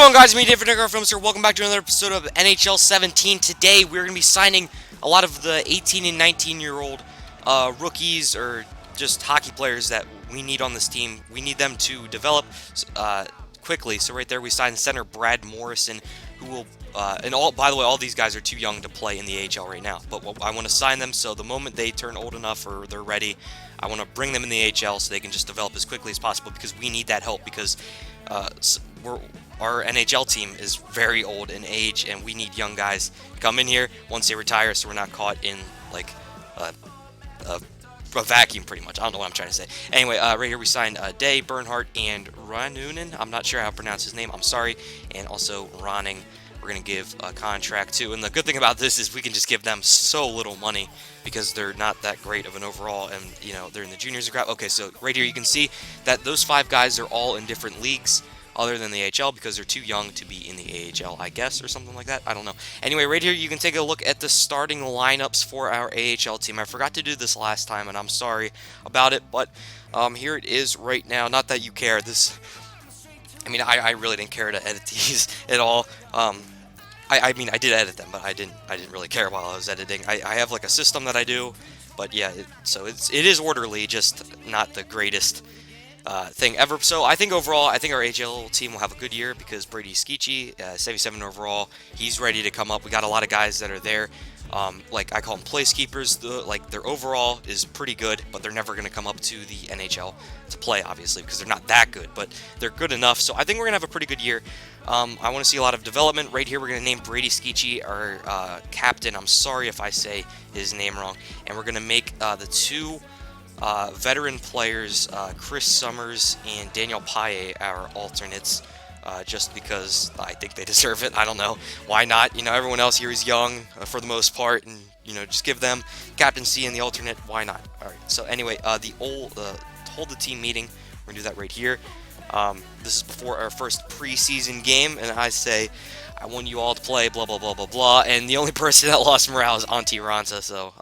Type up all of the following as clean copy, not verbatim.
going on, guys? Me, David DanCarFilms here. Welcome back to another episode of NHL 17. Today, we're going to be signing a lot of the 18 and 19-year-old rookies or just hockey players that we need on this team. We need them to develop quickly. So right there, we signed center Brad Morrison, who will, by the way, all these guys are too young to play in the AHL right now. But I want to sign them so the moment they turn old enough or they're ready, I want to bring them in the AHL so they can just develop as quickly as possible because we need that help because our NHL team is very old in age, and we need young guys to come in here once they retire, so we're not caught in like a vacuum, pretty much. I don't know what I'm trying to say. Anyway, right here we signed Day, Bernhardt, and Ranunen. I'm not sure how to pronounce his name. I'm sorry. And also Ronning, we're going to give a contract to. And the good thing about this is we can just give them so little money because they're not that great of an overall, and you know they're in the juniors. Okay, so right here you can see that those 5 guys are all in different leagues other than the AHL because they're too young to be in the AHL, I guess, or something like that. I don't know. Anyway, right here you can take a look at the starting lineups for our AHL team. I forgot to do this last time, and I'm sorry about it, but here it is right now. Not that you care. I really didn't care to edit these at all. I mean, I did edit them, but I didn't really care while I was editing. I have like a system that I do, but yeah, it is orderly, just not the greatest thing ever. So I think overall, I think our AHL team will have a good year because Brady Skici, 77 overall, he's ready to come up. We got a lot of guys that are there. Like I call them placekeepers. Their overall is pretty good, but they're never going to come up to the NHL to play, obviously, because they're not that good, but they're good enough. So I think we're going to have a pretty good year. I want to see a lot of development. Right here, we're going to name Brady Skici our captain. I'm sorry if I say his name wrong. And we're going to make the 2 veteran players, Chris Summers and Daniel Paille, our alternates, just because I think they deserve it. I don't know. Why not? You know, everyone else here is young for the most part, and, you know, just give them captaincy and the alternate. Why not? All right. So anyway, hold the team meeting. We're going to do that right here. This is before our first preseason game, and I say, I want you all to play, blah, blah, blah, blah, blah, and the only person that lost morale is Antti Raanta, so,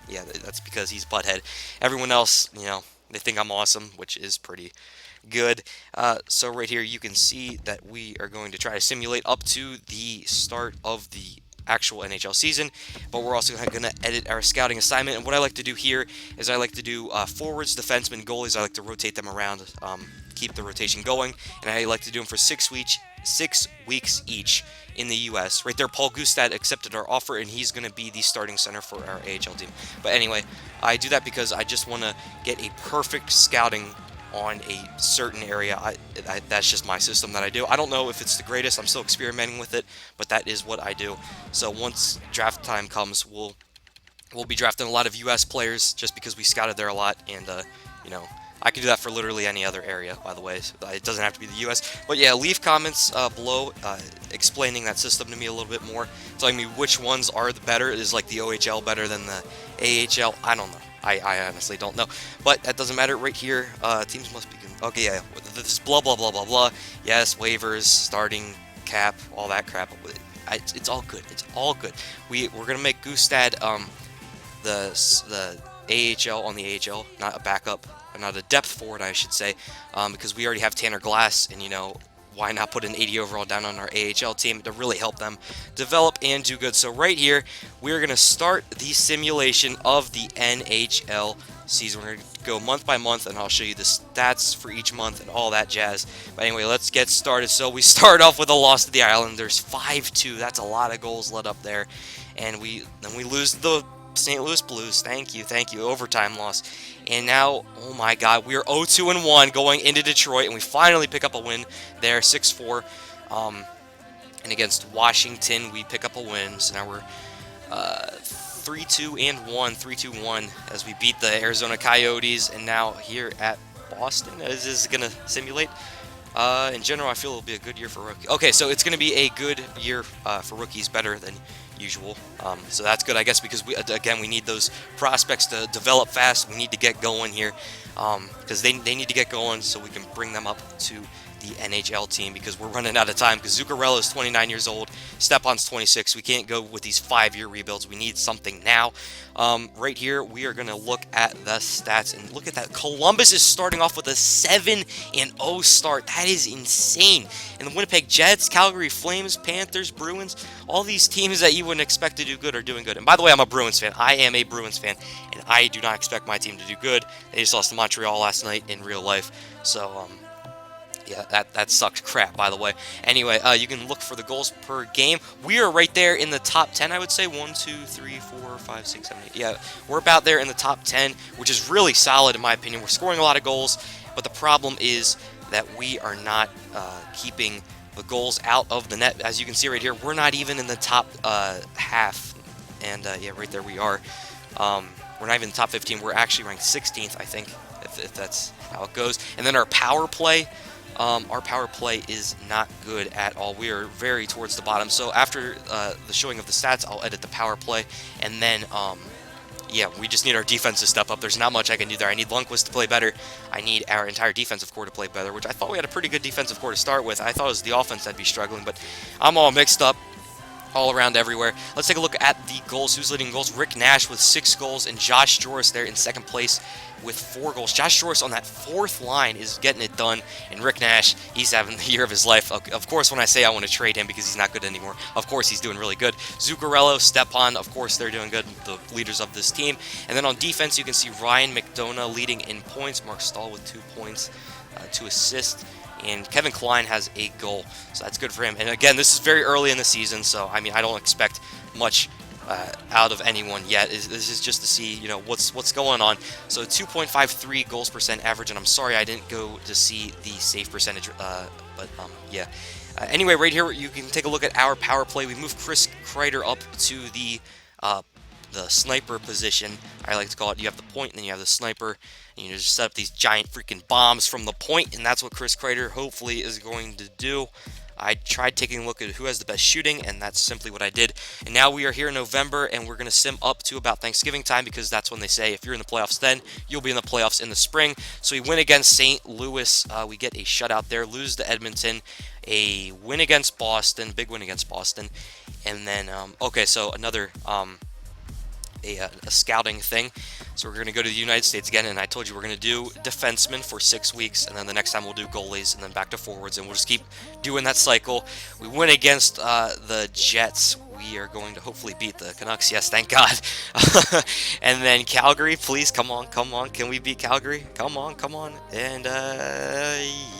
yeah, that's because he's butthead. Everyone else, you know, they think I'm awesome, which is pretty good. So right here, you can see that we are going to try to simulate up to the start of the actual NHL season, but we're also going to edit our scouting assignment, and what I like to do here is I like to do forwards, defensemen, goalies. I like to rotate them around, keep the rotation going, and I like to do them for 6 weeks each in the U.S. Right there, Paul Gustad accepted our offer, and he's going to be the starting center for our AHL team. But anyway, I do that because I just want to get a perfect scouting on a certain area. That's just my system that I do. I don't know if it's the greatest. I'm still experimenting with it, but that is what I do. So once draft time comes, we'll be drafting a lot of U.S. players just because we scouted there a lot, and you know, I can do that for literally any other area, by the way. So it doesn't have to be the U.S. But yeah, leave comments below explaining that system to me a little bit more, telling me which ones are the better. Is like the OHL better than the AHL? I don't know. I honestly don't know. But that doesn't matter. Right here, teams must be good. Okay, yeah, this blah, blah, blah, blah, blah. Yes, waivers, starting cap, all that crap. It's all good. It's all good. We're going to make Gustad the AHL on the AHL, not a backup. Not a depth forward, I should say, because we already have Tanner Glass, and, you know, why not put an 80 overall down on our AHL team to really help them develop and do good. So right here, we're going to start the simulation of the NHL season. We're going to go month by month, and I'll show you the stats for each month and all that jazz. But anyway, let's get started. So we start off with a loss to the Islanders, 5-2. That's a lot of goals let up there. And then we lose the St. Louis Blues. Thank you. Overtime loss. And now, oh my God, we are 0-2-1 going into Detroit, and we finally pick up a win there, 6-4. And against Washington, we pick up a win. So now we're 3-2-1 as we beat the Arizona Coyotes. And now here at Boston, is this going to simulate? In general, I feel it'll be a good year for rookies. Okay, so it's going to be a good year for rookies, better than usual. So that's good, I guess, because we need those prospects to develop fast. We need to get going here because they need to get going so we can bring them up to the NHL team because we're running out of time because Zuccarello is 29 years old. Stepan's 26. We can't go with these 5-year rebuilds. We need something now. Right here, we are going to look at the stats, and look at that. Columbus is starting off with a 7-0 start. That is insane. And the Winnipeg Jets, Calgary Flames, Panthers, Bruins, all these teams that you wouldn't expect to do good are doing good. And by the way, I'm a Bruins fan. I am a Bruins fan, and I do not expect my team to do good. They just lost to Montreal last night in real life. So, yeah, that sucked crap, by the way. Anyway, you can look for the goals per game. We are right there in the top 10, I would say. 1, 2, 3, 4, 5, 6, 7, 8. Yeah, we're about there in the top 10, which is really solid in my opinion. We're scoring a lot of goals, but the problem is that we are not keeping the goals out of the net. As you can see right here, we're not even in the top half. And, yeah, right there we are. We're not even in the top 15. We're actually ranked 16th, I think, if that's how it goes. And then our power play. Our power play is not good at all. We are very towards the bottom. So after the showing of the stats, I'll edit the power play. And then, yeah, we just need our defense to step up. There's not much I can do there. I need Lundqvist to play better. I need our entire defensive core to play better, which I thought we had a pretty good defensive core to start with. I thought it was the offense that'd be struggling, but I'm all mixed up all around everywhere. Let's take a look at the goals. Who's leading goals? Rick Nash with 6 goals, and Josh Joris there in second place with 4 goals. Josh Joris on that 4th line is getting it done, and Rick Nash, he's having the year of his life. Of course, when I say I want to trade him because he's not good anymore, of course he's doing really good. Zuccarello, Stepan, of course they're doing good, the leaders of this team. And then on defense, you can see Ryan McDonough leading in points, Mark Stahl with 2 points, 2 assists, and Kevin Klein has a goal, so that's good for him. And again, this is very early in the season, so I mean, I don't expect much out of anyone yet. This is just to see, you know, what's going on. So 2.53 goals percent average, and I'm sorry I didn't go to see the save percentage, but yeah. Anyway, right here you can take a look at our power play. We moved Chris Kreider up to the sniper position, I like to call it. You have the point, and then you have the sniper, and you just set up these giant freaking bombs from the point, and that's what Chris Kreider hopefully is going to do. I tried taking a look at who has the best shooting, and that's simply what I did. And now we are here in November, and we're going to sim up to about Thanksgiving time, because that's when they say if you're in the playoffs then, you'll be in the playoffs in the spring. So we win against St. Louis. We get a shutout there, lose to Edmonton, a win against Boston, big win against Boston. And then, okay, so another a scouting thing. So we're going to go to the United States again, and I told you we're going to do defensemen for 6 weeks, and then the next time we'll do goalies, and then back to forwards, and we'll just keep doing that cycle. We win against the Jets. We are going to hopefully beat the Canucks. Yes, thank God. And then Calgary, please, come on. Can we beat Calgary? Come on. And,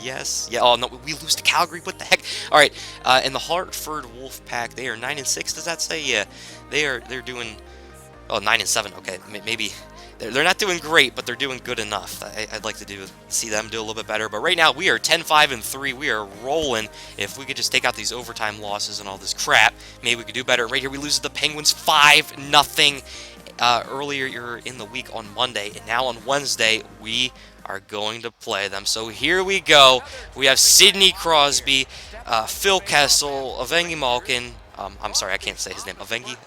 yes. Yeah, oh, no, we lose to Calgary. What the heck? All right, and the Hartford Wolfpack, they are 9-6, does that say? Yeah, they're doing... Oh, 9-7. Okay, maybe they're not doing great, but they're doing good enough. I'd like to see them do a little bit better. But right now we are 10-5-3. We are rolling. If we could just take out these overtime losses and all this crap, maybe we could do better. Right here we lose to the Penguins 5-0 earlier in the week on Monday, and now on Wednesday we are going to play them. So here we go. We have Sidney Crosby, Phil Kessel, Evgeny Malkin. I'm sorry, I can't say his name. Aveni?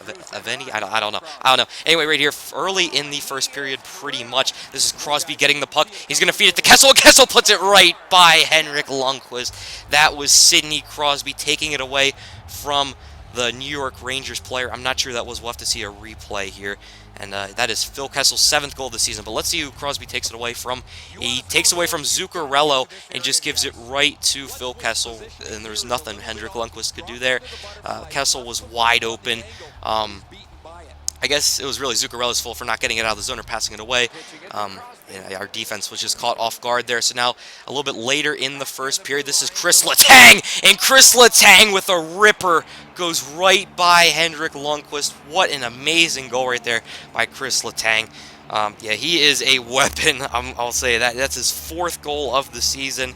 I don't know. Anyway, right here, early in the first period, pretty much. This is Crosby getting the puck. He's going to feed it to Kessel. Kessel puts it right by Henrik Lundqvist. That was Sidney Crosby taking it away from the New York Rangers player. I'm not sure that was. We'll have to see a replay here. And that is Phil Kessel's 7th goal of the season. But let's see who Crosby takes it away from. He takes away from Zuccarello and just gives it right to Phil Kessel. And there's nothing Henrik Lundqvist could do there. Kessel was wide open. I guess it was really Zuccarello's fault for not getting it out of the zone or passing it away. Our defense was just caught off guard there. So now, a little bit later in the first period, this is Chris Letang. And Chris Letang with a ripper goes right by Henrik Lundqvist. What an amazing goal right there by Chris Letang. Yeah, he is a weapon. I'll say that. That's his 4th goal of the season.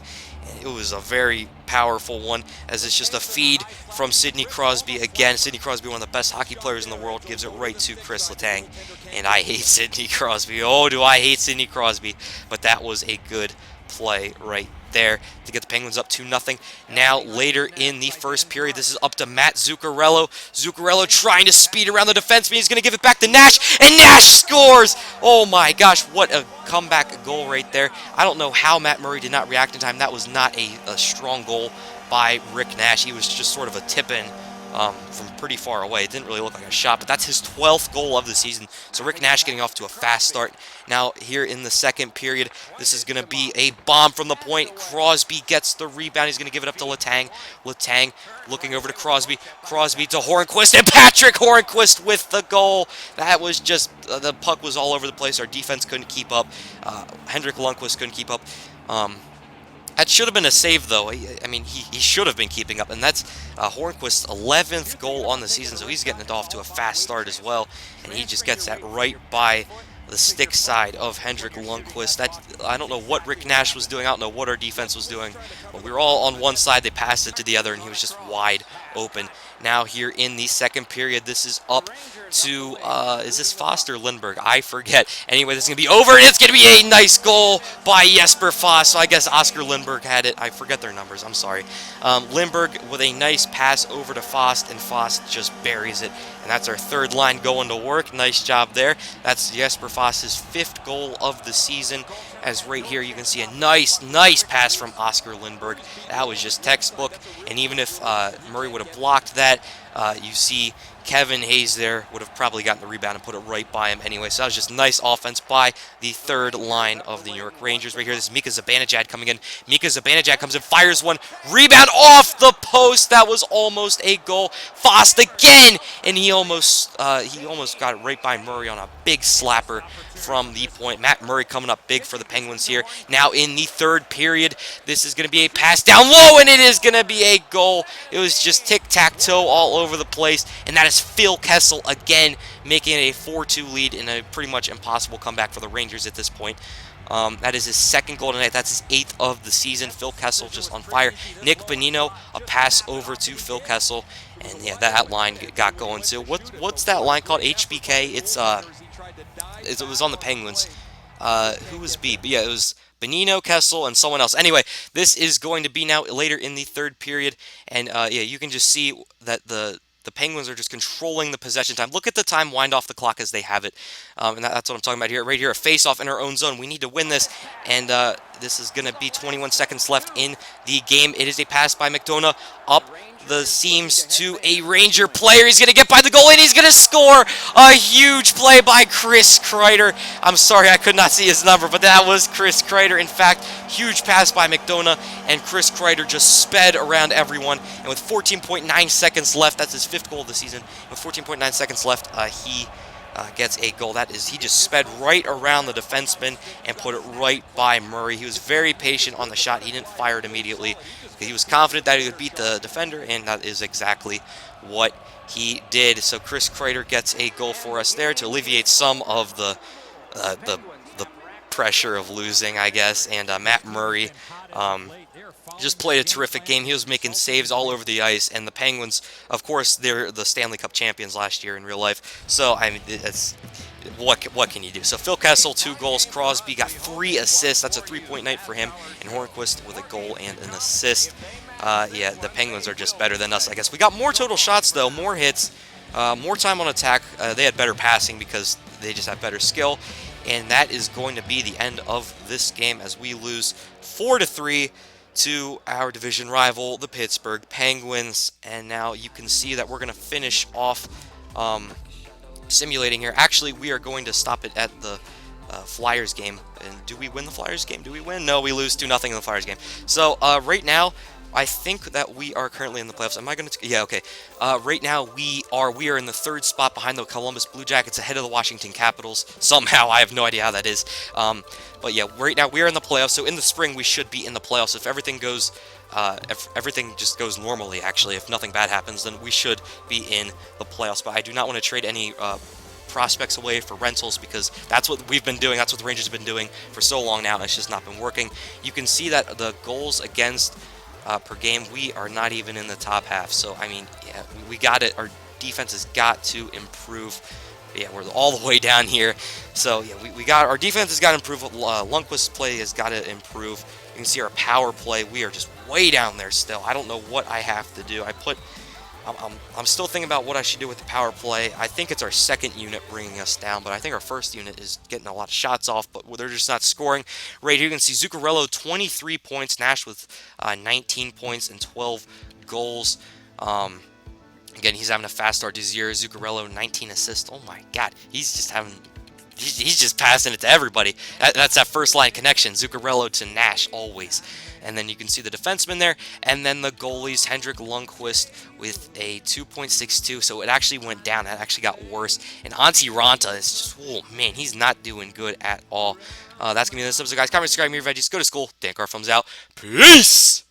It was a very powerful one, as it's just a feed from Sidney Crosby. Again, Sidney Crosby, one of the best hockey players in the world, gives it right to Chris Letang. And I hate Sidney Crosby. Oh, do I hate Sidney Crosby. But that was a good play right there to get the Penguins up 2-0. Now, later in the first period, this is up to Matt Zuccarello. Zuccarello trying to speed around the defenseman. He's going to give it back to Nash, and Nash scores! Oh my gosh, what a comeback goal right there. I don't know how Matt Murray did not react in time. That was not a strong goal by Rick Nash. He was just sort of a tip-in from pretty far away. It didn't really look like a shot, but that's his 12th goal of the season. So Rick Nash getting off to a fast start. Now here in the second period, this is going to be a bomb from the point. Crosby gets the rebound. He's going to give it up to Letang. Letang looking over to Crosby. Crosby to Hornquist, and Patrick Hornquist with the goal. That was just, the puck was all over the place. Our defense couldn't keep up. Henrik Lundqvist couldn't keep up. That should have been a save, though. I mean, he should have been keeping up, and that's Hornquist's 11th goal on the season, so he's getting it off to a fast start as well, and he just gets that right by the stick side of Henrik Lundqvist. I don't know what Rick Nash was doing. I don't know what our defense was doing, but we were all on one side. They passed it to the other, and he was just wide open. Now here in the second period, this is up to, is this Foster Lindbergh? I forget. Anyway, this is going to be over, and it's going to be a nice goal by Jesper Foss. So I guess Oscar Lindbergh had it. I forget their numbers. I'm sorry. Lindbergh with a nice pass over to Foss, and Foss just buries it. And that's our third line going to work. Nice job there. That's Jesper Foss's 5th goal of the season. As right here, you can see a nice pass from Oscar Lindbergh. That was just textbook. And even if Murray would have blocked that, you see Kevin Hayes there would have probably gotten the rebound and put it right by him anyway. So that was just nice offense by the third line of the New York Rangers. Right here, this is Mika Zibanejad coming in. Mika Zibanejad comes in, fires one, rebound off the post. That was almost a goal. Fost again, and he almost got it right by Murray on a big slapper from the point. Matt Murray coming up big for the Penguins here. Now in the third period, this is going to be a pass down low, and it is going to be a goal. It was just tic-tac-toe all over the place, and that is Phil Kessel again making it a 4-2 lead in a pretty much impossible comeback for the Rangers at this point. That is his 2nd goal tonight. That's his 8th of the season. Phil Kessel just on fire. Nick Bonino, a pass over to Phil Kessel, and yeah, that line got going too. What's that line called? HBK? It was on the Penguins. Who was B? But yeah, it was Bonino, Kessel, and someone else. Anyway, this is going to be now later in the third period, and yeah, you can just see that the Penguins are just controlling the possession time. Look at the time wind off the clock as they have it, and that's what I'm talking about here. Right here, a face-off in our own zone. We need to win this, and this is going to be 21 seconds left in the game. It is a pass by McDonough up the seams to a Ranger player. He's going to get by the goal, and he's going to score. A huge play by Chris Kreider. I'm sorry, I could not see his number, but that was Chris Kreider. In fact, huge pass by McDonough, and Chris Kreider just sped around everyone. And with 14.9 seconds left, that's his 5th goal of the season. With 14.9 seconds left, he gets a goal. He just sped right around the defenseman and put it right by Murray. He was very patient on the shot. He didn't fire it immediately. He was confident that he would beat the defender, and that is exactly what he did. So Chris Kreider gets a goal for us there to alleviate some of the pressure of losing, I guess. And Matt Murray just played a terrific game. He was making saves all over the ice, and the Penguins, of course, they're the Stanley Cup champions last year in real life. So I mean, what can you do? So Phil Kessel, 2 goals. Crosby got 3 assists. That's a 3-point night for him. And Hornquist with a goal and an assist. Yeah, the Penguins are just better than us, I guess. We got more total shots, though, more hits, more time on attack. They had better passing because they just have better skill. And that is going to be the end of this game as we lose 4-3 to our division rival, the Pittsburgh Penguins. And now you can see that we're going to finish off simulating here. Actually, we are going to stop it at the Flyers game. And do we win the Flyers game? Do we win? No, we lose 2-0 in the Flyers game. So right now, I think that we are currently in the playoffs. Am I going to? Yeah, okay. Right now, we are in the 3rd spot behind the Columbus Blue Jackets, ahead of the Washington Capitals. Somehow, I have no idea how that is. But yeah, right now we are in the playoffs. So in the spring, we should be in the playoffs. If everything goes, if everything just goes normally, actually, if nothing bad happens, then we should be in the playoffs. But I do not want to trade any prospects away for rentals, because that's what we've been doing. That's what the Rangers have been doing for so long now, and it's just not been working. You can see that the goals against per game, we are not even in the top half. So I mean, yeah, we got it. Our defense has got to improve. Yeah, we're all the way down here. So yeah, we got our defense has got to improve. Lundqvist's play has got to improve. You can see our power play. We are just way down there still. I don't know what I have to do. I'm still thinking about what I should do with the power play. I think it's our 2nd unit bringing us down, but I think our 1st unit is getting a lot of shots off, but they're just not scoring. Right here you can see Zuccarello, 23 points, Nash with 19 points and 12 goals. Again, he's having a fast start this year. Zuccarello, 19 assists. Oh my God, he's just having. He's just passing it to everybody. That's that first line connection. Zuccarello to Nash always. And then you can see the defenseman there. And then the goalies, Hendrik Lundqvist with a 2.62. So it actually went down. That actually got worse. And Antti Ranta is just, oh man, he's not doing good at all. That's going to be this episode, guys. Comment, subscribe, me, veggies. Go to school. DanCarFilms out. Peace!